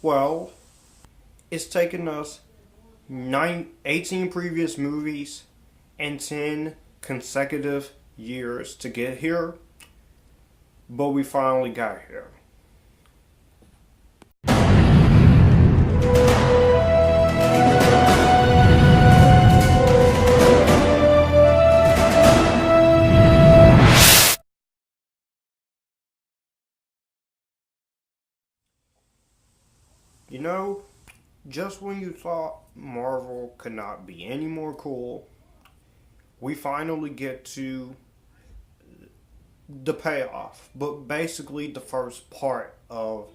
Well, it's taken us 18 previous movies and 10 consecutive years to get here, but we finally got here. You know, just when you thought Marvel could not be any more cool, we finally get to the payoff, but basically the first part of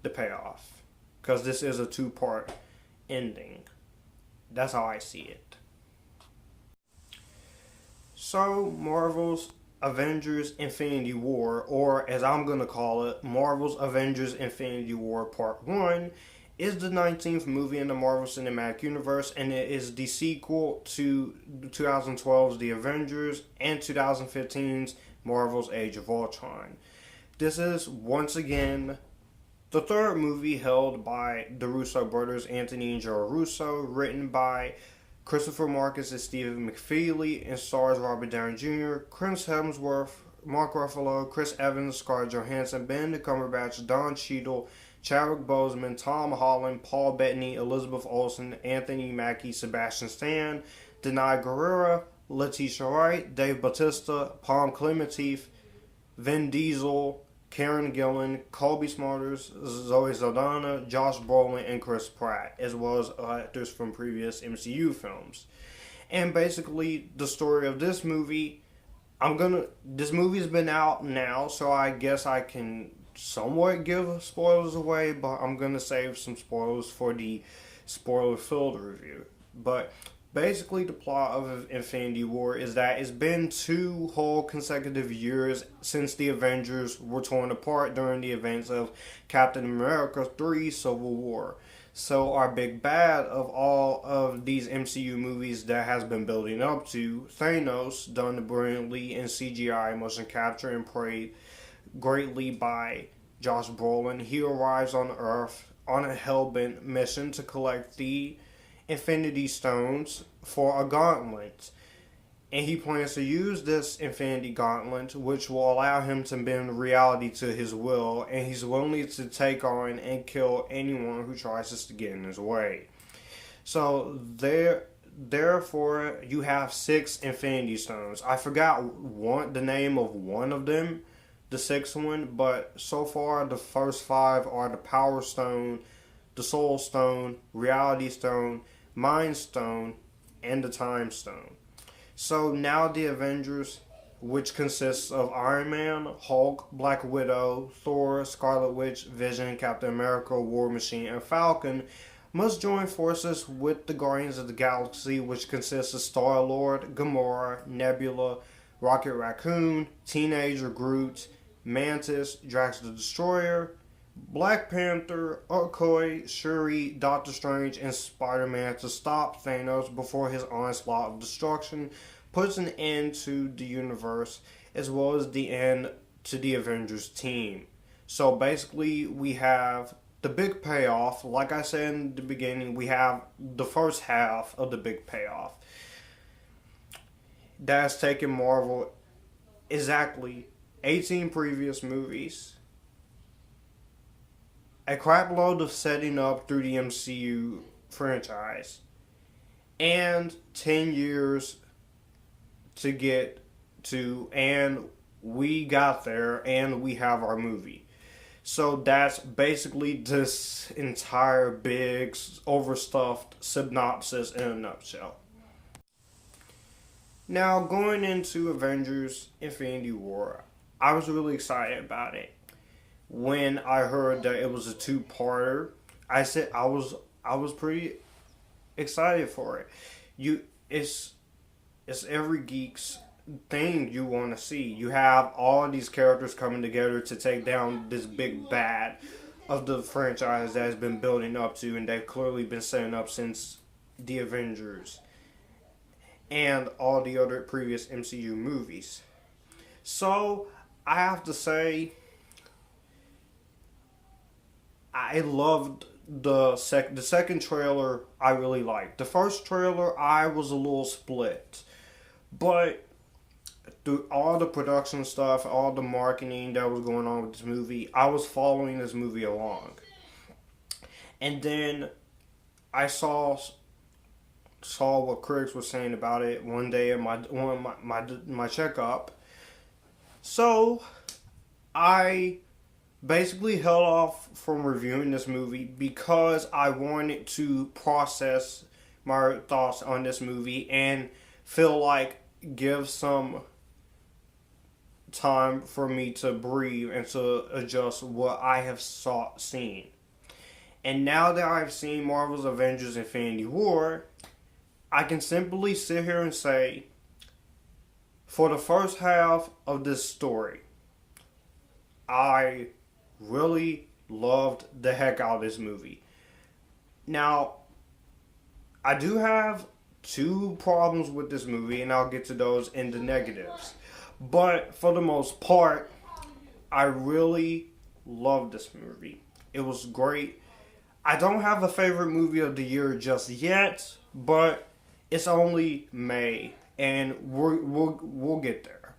the payoff, because this is a two-part ending. That's how I see it. So, Marvel's Avengers Infinity War, or as I'm going to call it, Marvel's Avengers Infinity War Part 1, is the 19th movie in the Marvel Cinematic Universe, and it is the sequel to 2012's The Avengers and 2015's Marvel's Age of Ultron. This is, once again, the third movie held by the Russo brothers, Anthony and Joe Russo, written by Christopher Marcus and Stephen McFeely, and stars Robert Downey Jr., Chris Hemsworth, Mark Ruffalo, Chris Evans, Scarlett Johansson, Benedict Cumberbatch, Don Cheadle, Chadwick Boseman, Tom Holland, Paul Bettany, Elizabeth Olsen, Anthony Mackie, Sebastian Stan, Danai Gurira, Letitia Wright, Dave Bautista, Palm Klementieff, Vin Diesel, Karen Gillan, Colby Smulders, Zoe Saldana, Josh Brolin, and Chris Pratt, as well as actors from previous MCU films. And basically, the story of this movie, this movie's been out now, so I guess I can somewhat give spoilers away, but I'm gonna save some spoilers for the spoiler-filled review. But basically, the plot of Infinity War is that it's been 2 whole consecutive years since the Avengers were torn apart during the events of Captain America 3 Civil War. So our big bad of all of these MCU movies that has been building up to, Thanos, done brilliantly in CGI motion capture and played greatly by Josh Brolin, he arrives on Earth on a hellbent mission to collect the Infinity Stones for a gauntlet. And he plans to use this Infinity Gauntlet, which will allow him to bend reality to his will, and he's willing to take on and kill anyone who tries to get in his way. So therefore, you have 6 Infinity Stones. I forgot the name of one of them, the 6th one, but so far the first 5 are the Power Stone, the Soul Stone, Reality Stone, Mind Stone, and the Time Stone. So now the Avengers, which consists of Iron Man, Hulk, Black Widow, Thor, Scarlet Witch, Vision, Captain America, War Machine, and Falcon, must join forces with the Guardians of the Galaxy, which consists of Star-Lord, Gamora, Nebula, Rocket Raccoon, Teenager Groot, Mantis, Drax the Destroyer, Black Panther, Okoye, Shuri, Doctor Strange, and Spider-Man to stop Thanos before his onslaught of destruction puts an end to the universe, as well as the end to the Avengers team. So basically, we have the big payoff. Like I said in the beginning, we have the first half of the big payoff. That's taken Marvel exactly 18 previous movies, a crapload of setting up through the MCU franchise, and 10 years to get to, and we got there, and we have our movie. So that's basically this entire big, overstuffed synopsis in a nutshell. Now, going into Avengers Infinity War, I was really excited about it. When I heard that it was a 2-parter, I said I was pretty excited for it. It's every geek's thing you want to see. You have all these characters coming together to take down this big bad of the franchise that has been building up to, and they've clearly been setting up since the Avengers and all the other previous MCU movies. So I have to say, I loved the second trailer I really liked. The first trailer I was a little split, but through all the production stuff, all the marketing that was going on with this movie, I was following this movie along. And then I saw what critics were saying about it one day in my checkup. So I basically held off from reviewing this movie because I wanted to process my thoughts on this movie and feel like give some time for me to breathe and to adjust what I have seen. And now that I've seen Marvel's Avengers Infinity War, I can simply sit here and say, for the first half of this story, I really loved the heck out of this movie. Now, I do have two problems with this movie, and I'll get to those in the negatives. But for the most part, I really loved this movie. It was great. I don't have a favorite movie of the year just yet, but it's only May, and we'll get there.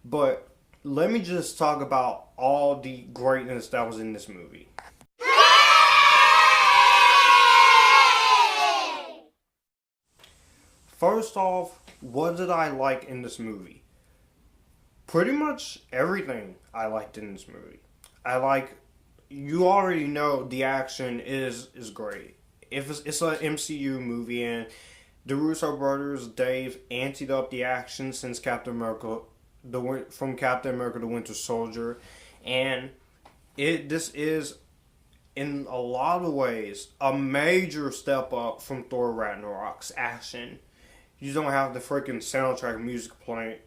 But let me just talk about all the greatness that was in this movie. First off, what did I like in this movie? Pretty much everything I liked in this movie. You already know the action is great. If it's an MCU movie, and the Russo brothers, they've anteed up the action since Captain America, from Captain America the Winter Soldier, and this is in a lot of ways a major step up from Thor Ragnarok's action. You don't have the freaking soundtrack music playing,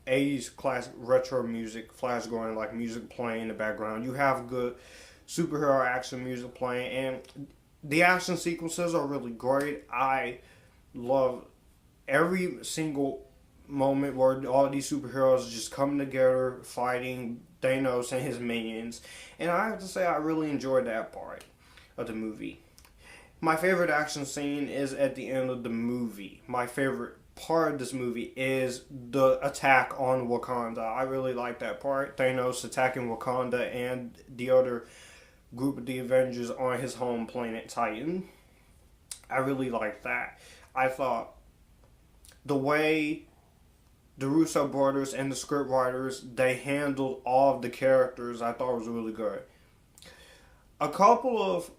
80s classic retro music, flash going like music playing in the background. You have good superhero action music playing, and the action sequences are really great. I love every single moment where all these superheroes are just coming together, fighting Thanos and his minions. And I have to say, I really enjoyed that part of the movie. My favorite action scene is at the end of the movie. My favorite part of this movie is the attack on Wakanda. I really like that part. Thanos attacking Wakanda and the other group of the Avengers on his home planet Titan. I really like that. I thought the way the Russo brothers and the script writers, they handled all of the characters, I thought was really good. A couple of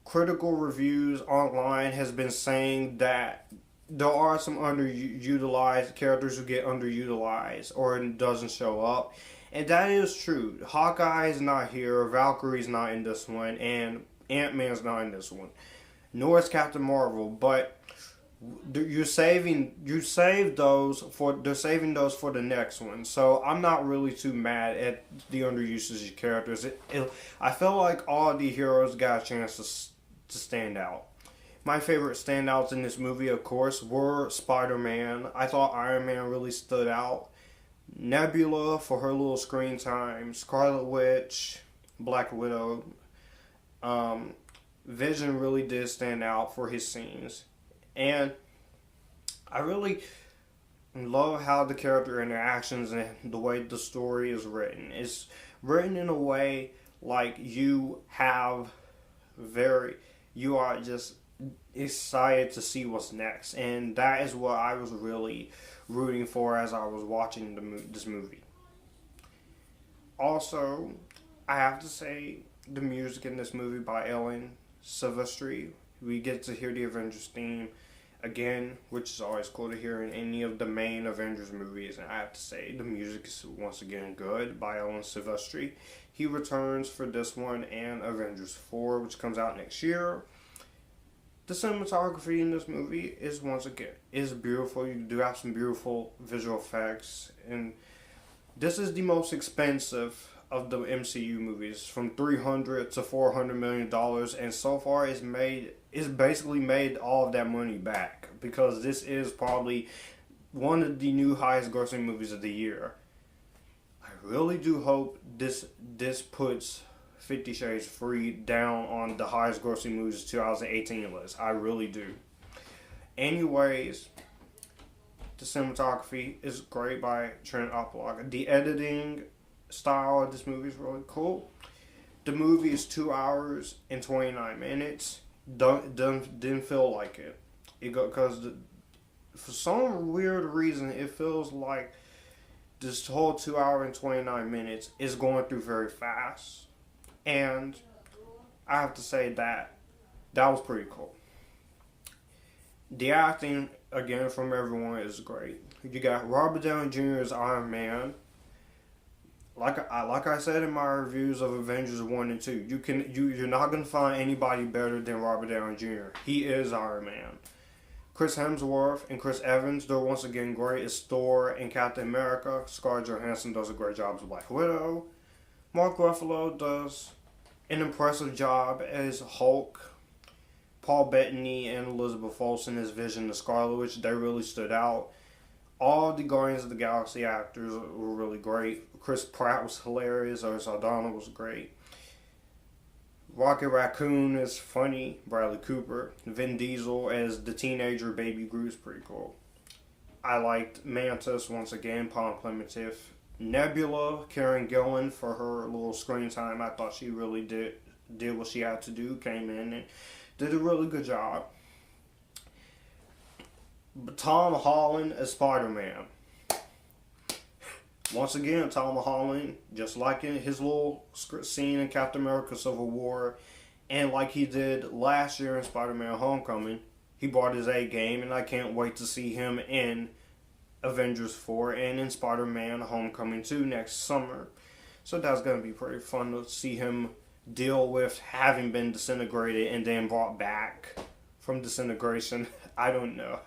critical reviews online has been saying that there are some underutilized characters who get underutilized or doesn't show up. And that is true. Hawkeye is not here, Valkyrie's not in this one, and Ant-Man's not in this one. Nor is Captain Marvel, but they're saving those for the next one. So I'm not really too mad at the underusage of characters. I felt like all the heroes got a chance to stand out. My favorite standouts in this movie, of course, were Spider-Man. I thought Iron Man really stood out. Nebula for her little screen time. Scarlet Witch, Black Widow. Vision really did stand out for his scenes. And I really love how the character interactions and the way the story is written. It's written in a way like you are just excited to see what's next. And that is what I was really rooting for as I was watching this movie. Also, I have to say the music in this movie by Ellen Silvestri. We get to hear the Avengers theme again, which is always cool to hear in any of the main Avengers movies. And I have to say, the music is once again good by Ellen Silvestri. He returns for this one and Avengers 4, which comes out next year. The cinematography in this movie is beautiful. You do have some beautiful visual effects, and this is the most expensive of the MCU movies, from $300 to $400 million, and so far it's basically made all of that money back, because this is probably one of the new highest grossing movies of the year. I really do hope this puts 50 Shades Free down on the highest grossing movies 2018 list. I really do. Anyways, the cinematography is great by Trent Opelaga. The editing style of this movie is really cool. The movie is 2 hours and 29 minutes. Didn't feel like it. Because for some weird reason, it feels like this whole 2 hour and 29 minutes is going through very fast. And I have to say that was pretty cool. The acting, again, from everyone is great. You got Robert Downey Jr. as Iron Man. Like I said in my reviews of Avengers 1 and 2, you're not going to find anybody better than Robert Downey Jr. He is Iron Man. Chris Hemsworth and Chris Evans, they're once again great as Thor and Captain America. Scarlett Johansson does a great job as Black Widow. Mark Ruffalo does an impressive job as Hulk. Paul Bettany and Elizabeth Olsen as Vision and Scarlet Witch, they really stood out. All the Guardians of the Galaxy actors were really great. Chris Pratt was hilarious, or Saldana was great. Rocket Raccoon is funny. Bradley Cooper. Vin Diesel as the teenager Baby Groot is pretty cool. I liked Mantis once again, Paul Klementieff. Nebula, Karen Gillan for her little screen time. I thought she really did what she had to do. Came in and did a really good job. But Tom Holland as Spider-Man. Once again, Tom Holland, just like in his little scene in Captain America Civil War, and like he did last year in Spider-Man Homecoming, he brought his A game, and I can't wait to see him in Avengers 4 and in Spider-Man Homecoming 2 next summer. So that's going to be pretty fun to see him deal with having been disintegrated and then brought back from disintegration. I don't know.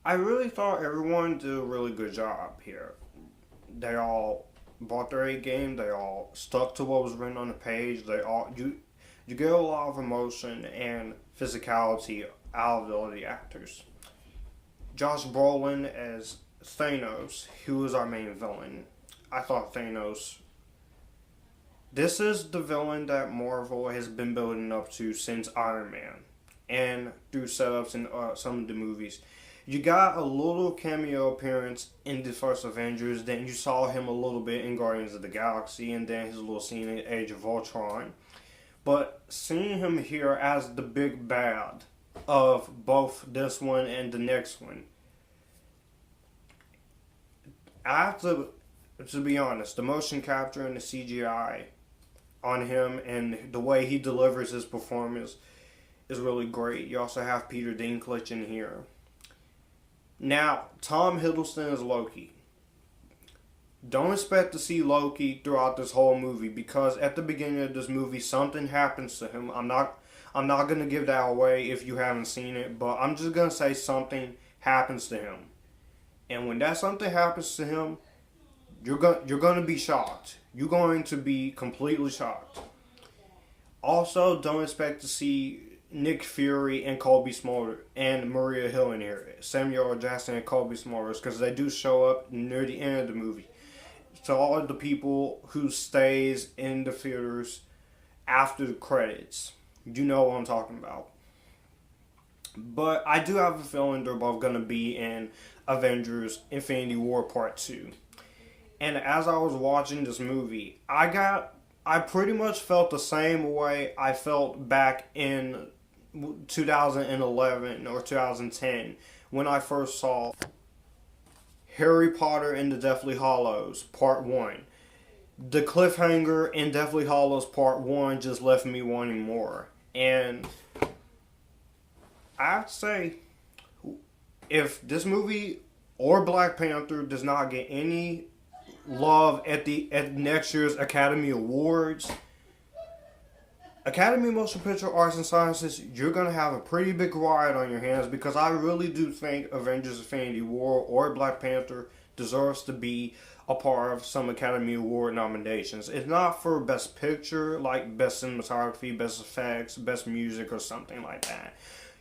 I really thought everyone did a really good job here. They all brought their A game. They all stuck to what was written on the page. You get a lot of emotion and physicality out of the actors. Josh Brolin as Thanos, who was our main villain. I thought Thanos. This is the villain that Marvel has been building up to since Iron Man, and through setups in some of the movies. You got a little cameo appearance in the first Avengers, then you saw him a little bit in Guardians of the Galaxy, and then his little scene in Age of Ultron. But seeing him here as the big bad of both this one and the next one, I have to be honest, the motion capture and the CGI on him and the way he delivers his performance is really great. You also have Peter Dinklage in here. Now, Tom Hiddleston is Loki. Don't expect to see Loki throughout this whole movie, because at the beginning of this movie something happens to him. I'm not going to give that away if you haven't seen it, but I'm just going to say something happens to him. And when that something happens to him, you're going to be shocked. You're going to be completely shocked. Also, don't expect to see Nick Fury and Colby Smulders and Maria Hill in here. Samuel L. Jackson and Colby Smulders, because they do show up near the end of the movie. So all of the people who stays in the theaters after the credits, you know what I'm talking about. But I do have a feeling they're both going to be in Avengers Infinity War Part 2. And as I was watching this movie, I pretty much felt the same way I felt back in 2011 or 2010 when I first saw Harry Potter and the Deathly Hallows Part 1. The cliffhanger in Deathly Hallows Part 1 just left me wanting more. And I have to say, if this movie or Black Panther does not get any love at next year's Academy Awards, Academy of Motion Picture Arts and Sciences, you're going to have a pretty big riot on your hands, because I really do think Avengers Infinity War or Black Panther deserves to be a part of some Academy Award nominations. It's not for Best Picture, like Best Cinematography, Best Effects, Best Music, or something like that.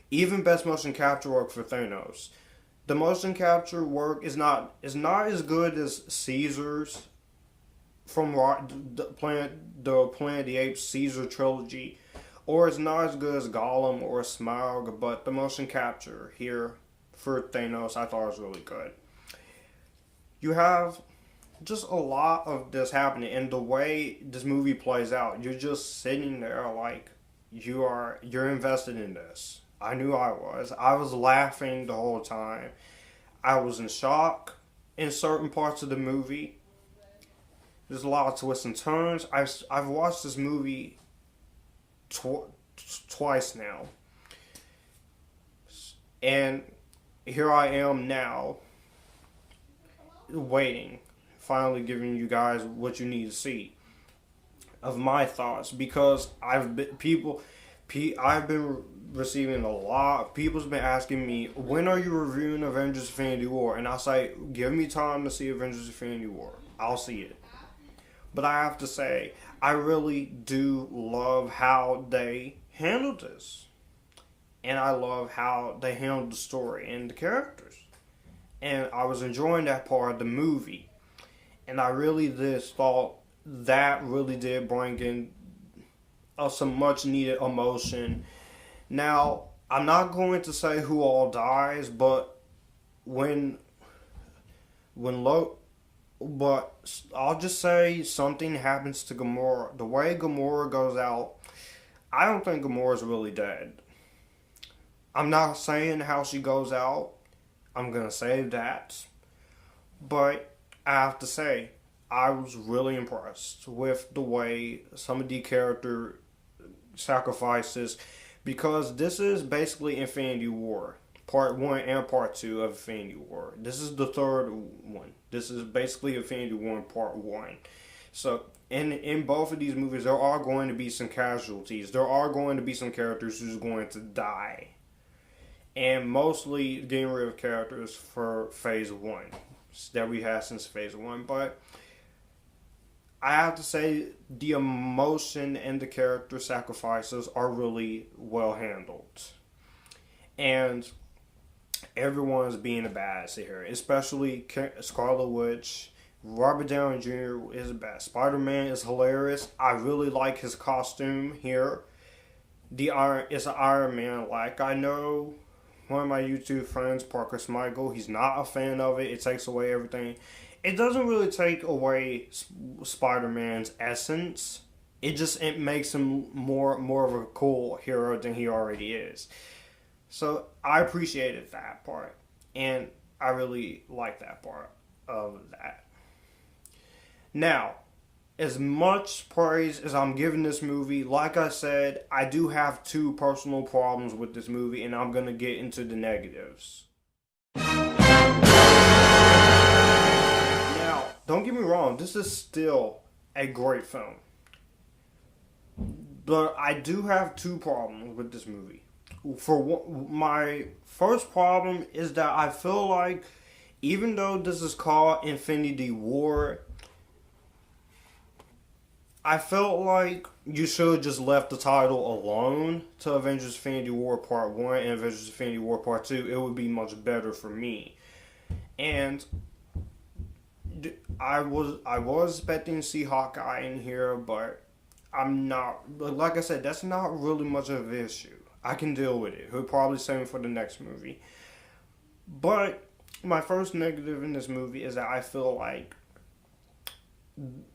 Even Best Motion Capture work for Thanos. The motion capture work is not as good as Caesar's from Planet of the Apes Caesar trilogy, or it's not as good as Gollum or Smaug, but the motion capture here for Thanos I thought was really good. You have just a lot of this happening, and the way this movie plays out, you're just sitting there like you're invested in this. I knew I was. I was laughing the whole time. I was in shock in certain parts of the movie. There's a lot of twists and turns. I've watched this movie twice now, and here I am now, waiting, finally giving you guys what you need to see of my thoughts, because I've been receiving a lot. People's been asking me, when are you reviewing Avengers Infinity War? And I say, give me time to see Avengers Infinity War. I'll see it. But I have to say, I really do love how they handled this. And I love how they handled the story and the characters. And I was enjoying that part of the movie. And I really just thought that really did bring in some much needed emotion. Now, I'm not going to say who all dies, but but I'll just say something happens to Gamora. The way Gamora goes out, I don't think Gamora's really dead. I'm not saying how she goes out. I'm going to say that. But I have to say, I was really impressed with the way some of the character sacrifices, because this is basically Infinity War. Part 1 and Part 2 of Infinity War. This is the third one. This is basically Infinity War Part 1. So, in both of these movies, there are going to be some casualties. There are going to be some characters who's going to die. And mostly getting rid of characters for Phase 1 that we had since Phase 1. But I have to say, the emotion and the character sacrifices are really well handled. And everyone's being a badass here, especially Scarlet Witch. Robert Downey Jr. is the best. Spider-Man is hilarious. I really like his costume here. It's an Iron Man. Like, I know one of my YouTube friends, Parker Smigel, he's not a fan of it. It takes away everything. It doesn't really take away Spider-Man's essence. It makes him more of a cool hero than he already is. So I appreciated that part, and I really like that part of that. Now, as much praise as I'm giving this movie, like I said, I do have two personal problems with this movie, and I'm going to get into the negatives. Now, don't get me wrong, this is still a great film. But I do have two problems with this movie. My first problem is that I feel like, even though this is called Infinity War, I felt like you should have just left the title alone to Avengers Infinity War Part 1 and Avengers Infinity War Part 2. It would be much better for me. And I was expecting to see Hawkeye in here, but I'm not. Like I said, that's not really much of an issue. I can deal with it. He'll probably save it for the next movie. But my first negative in this movie is that I feel like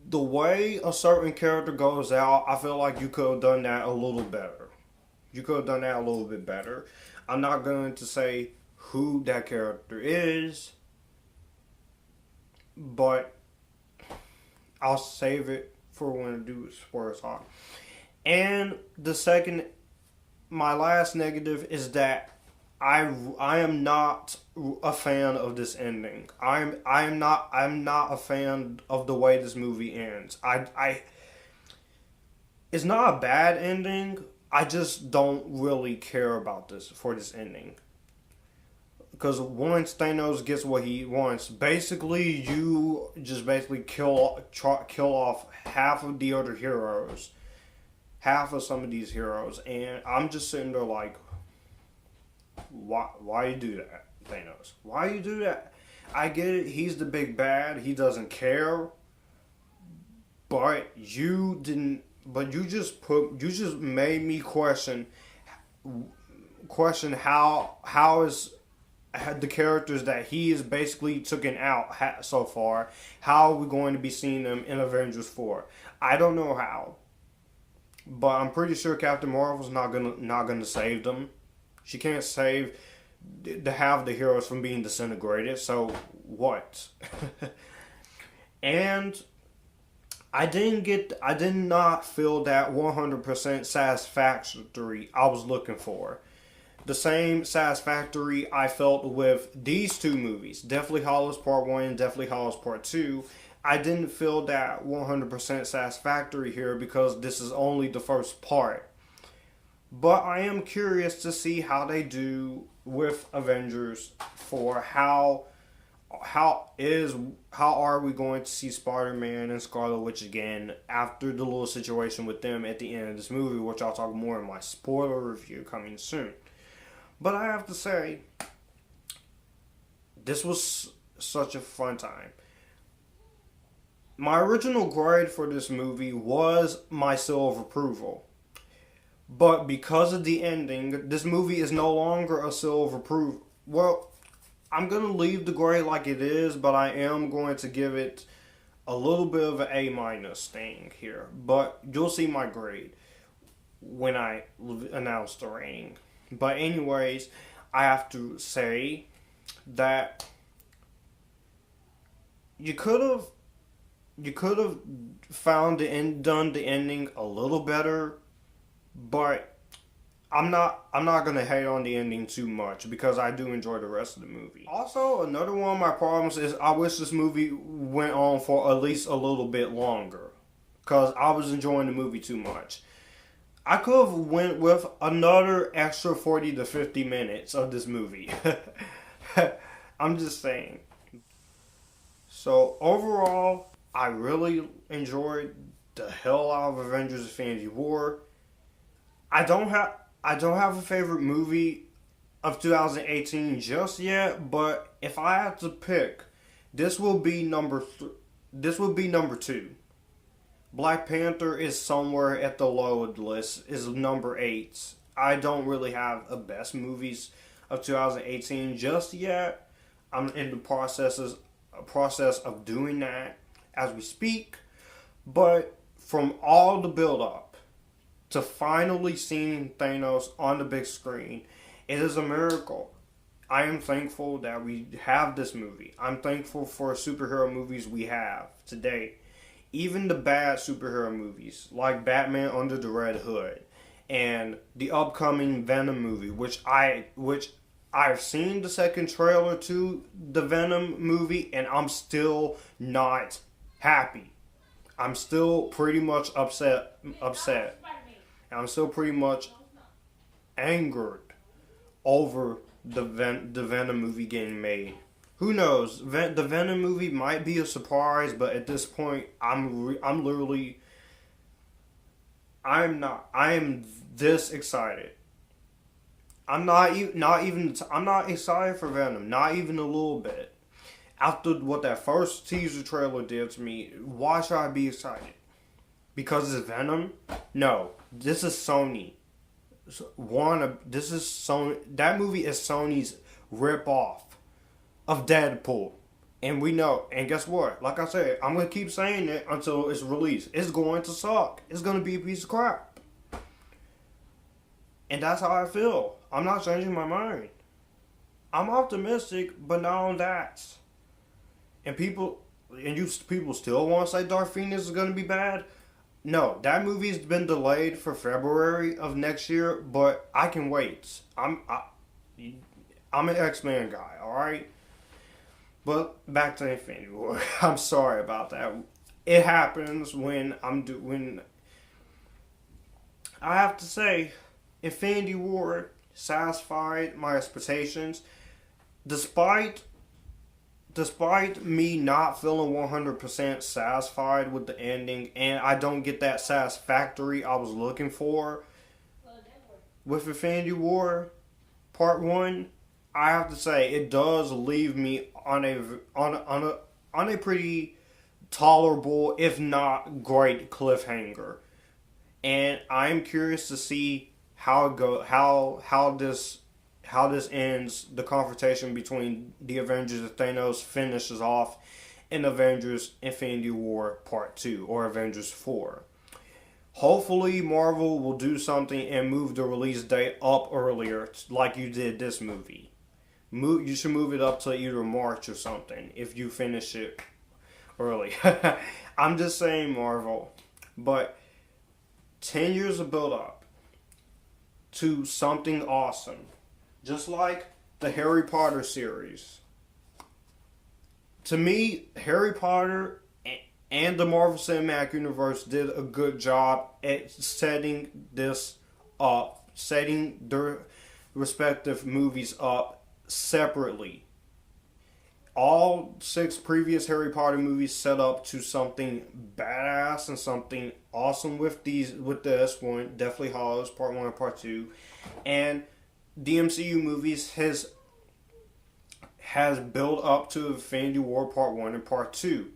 the way a certain character goes out, I feel like you could have done that a little better. You could have done that a little bit better. I'm not going to say who that character is, but I'll save it for when I do spoiler talk. And my last negative is that I am not a fan of this ending. I'm not a fan of the way this movie ends. It's not a bad ending. I just don't really care about this ending. Because once Thanos gets what he wants, basically you just kill off half of the other heroes, half of some of these heroes, and I'm just sitting there like, why you do that, Thanos? Why you do that? I get it, he's the big bad, he doesn't care, But you didn't. But you just made me question how is the characters that he is basically taken out so far. How are we going to be seeing them in Avengers 4? I don't know how, but I'm pretty sure Captain Marvel's not gonna save them. She can't save to have the heroes from being disintegrated. So what? And I did not feel that 100% satisfactory I was looking for. The same satisfactory I felt with these two movies, Deathly Hallows Part 1 and Deathly Hallows Part 2. I didn't feel that 100% satisfactory here because this is only the first part. But I am curious to see how they do with Avengers 4. How are we going to see Spider-Man and Scarlet Witch again after the little situation with them at the end of this movie, which I'll talk more in my spoiler review coming soon. But I have to say, this was such a fun time. My original grade for this movie was my seal of approval. But because of the ending, this movie is no longer a seal of approval. Well, I'm going to leave the grade like it is, but I am going to give it a little bit of an A- thing here. But you'll see my grade when I announce the rating. But anyways, I have to say that you could have found done the ending a little better, but I'm not gonna hate on the ending too much because I do enjoy the rest of the movie. Also, another one of my problems is I wish this movie went on for at least a little bit longer because I was enjoying the movie too much. I could have went with another extra 40 to 50 minutes of this movie. I'm just saying. So overall, I really enjoyed the hell out of Avengers Infinity War. I don't have a favorite movie of 2018 just yet, but if I had to pick, this will be number 2. Black Panther is somewhere at the low of the list, is number 8. I don't really have the best movies of 2018 just yet. I'm in the process of doing that as we speak. But from all the build up to finally seeing Thanos on the big screen, it is a miracle. I am thankful that we have this movie. I'm thankful for superhero movies we have today. Even the bad superhero movies, like Batman Under the Red Hood, and the upcoming Venom movie, which I've seen the second trailer to the Venom movie, and I'm still not happy. I'm still pretty much upset. And I'm still pretty much angered over the Venom movie getting made. Who knows? The Venom movie might be a surprise, but at this point, I am this excited. I'm not excited for Venom, not even a little bit. After what that first teaser trailer did to me, why should I be excited? Because it's Venom? No, this is Sony. This is Sony. That movie is Sony's rip-off of Deadpool. And we know, and guess what? Like I said, I'm going to keep saying it until it's released. It's going to suck. It's going to be a piece of crap. And that's how I feel. I'm not changing my mind. I'm optimistic, but not on that. And people still want to say Dark Phoenix is going to be bad? No, that movie's been delayed for February of next year, but I can wait. I'm an X-Men guy, alright? But back to Infinity War. I'm sorry about that. It happens when I have to say, Infinity War satisfied my expectations. Despite me not feeling 100% satisfied with the ending, and I don't get that satisfactory I was looking for with Infinity War Part 1, I have to say it does leave me on a pretty tolerable, if not great, cliffhanger. And I'm curious to see how it go, how this ends. The confrontation between the Avengers and Thanos finishes off in Avengers Infinity War Part 2 or Avengers 4. Hopefully Marvel will do something and move the release date up earlier like you did this movie. You should move it up to either March or something if you finish it early. I'm just saying, Marvel. But 10 years of build up to something awesome. Just like the Harry Potter series. To me, Harry Potter and the Marvel Cinematic Universe did a good job at setting this up. Setting their respective movies up separately. All 6 previous Harry Potter movies set up to something badass and something awesome with this one. Deathly Hallows Part 1 and Part 2. And the MCU movies has built up to Infinity War Part 1 and Part 2.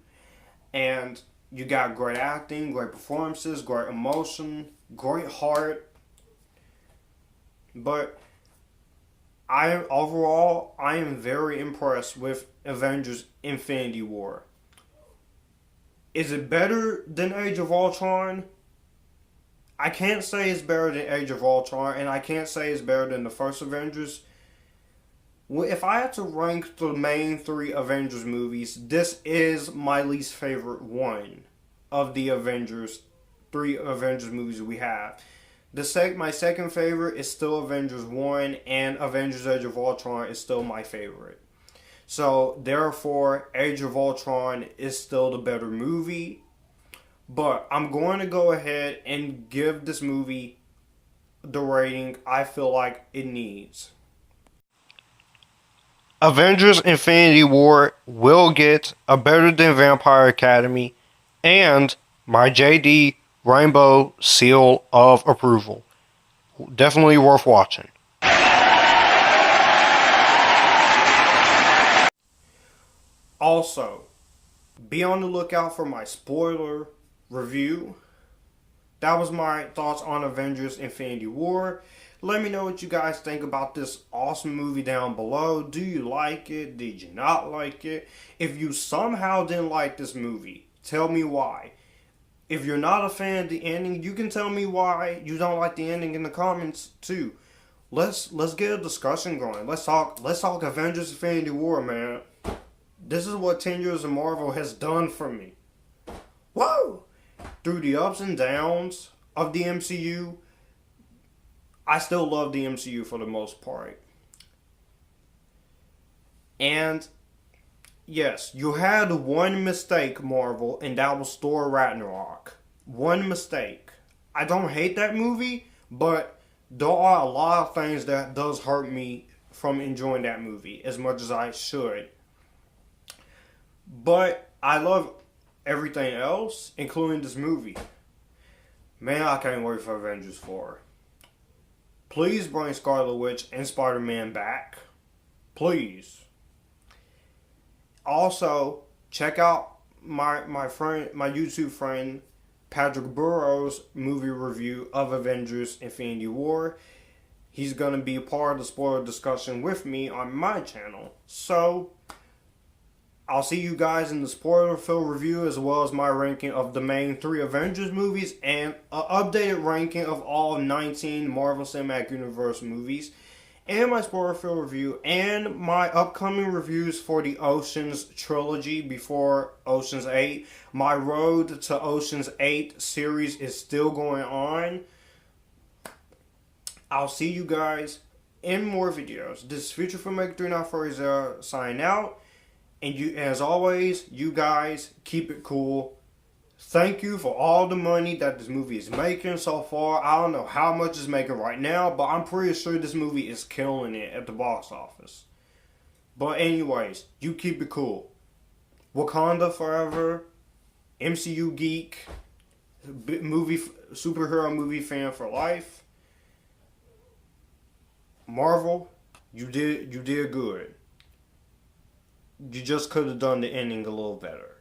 And you got great acting, great performances, great emotion, great heart. But overall, I am very impressed with Avengers Infinity War. Is it better than Age of Ultron? I can't say it's better than Age of Ultron, and I can't say it's better than the first Avengers. If I had to rank the main 3 Avengers movies, this is my least favorite one of the 3 Avengers movies we have. My second favorite is still Avengers 1, and Avengers Age of Ultron is still my favorite. So, therefore, Age of Ultron is still the better movie. But I'm going to go ahead and give this movie the rating I feel like it needs. Avengers Infinity War will get a Better Than Vampire Academy and my JD Rainbow Seal of Approval. Definitely worth watching. Also, be on the lookout for my spoiler review. That was my thoughts on Avengers Infinity War. Let me know what you guys think about this awesome movie down below. Do you like it? Did you not like it? If you somehow didn't like this movie, tell me why. If you're not a fan of the ending, you can tell me why you don't like the ending in the comments too. Let's get a discussion going. Let's talk Avengers Infinity War, man. This is what 10 years of Marvel has done for me. Whoa! Through the ups and downs of the MCU, I still love the MCU for the most part. And yes, you had one mistake, Marvel, and that was Thor Ragnarok. One mistake. I don't hate that movie, but there are a lot of things that does hurt me from enjoying that movie as much as I should. But I love everything else, including this movie. Man, I can't wait for Avengers 4. Please bring Scarlet Witch and Spider-Man back. Please. Also, check out my YouTube friend Patrick Burrow's movie review of Avengers Infinity War. He's going to be a part of the spoiler discussion with me on my channel. So, I'll see you guys in the spoiler-filled review as well as my ranking of the main 3 Avengers movies and an updated ranking of all 19 Marvel Cinematic Universe movies and my spoiler-filled review and my upcoming reviews for the Oceans trilogy before Oceans 8. My Road to Oceans 8 series is still going on. I'll see you guys in more videos. This is Future Filmmaker 3940 signing out. And as always, you guys keep it cool. Thank you for all the money that this movie is making so far. I don't know how much it's making right now, but I'm pretty sure this movie is killing it at the box office. But anyways, you keep it cool. Wakanda forever. MCU geek. Superhero movie fan for life. Marvel, you did good. You just could have done the ending a little better.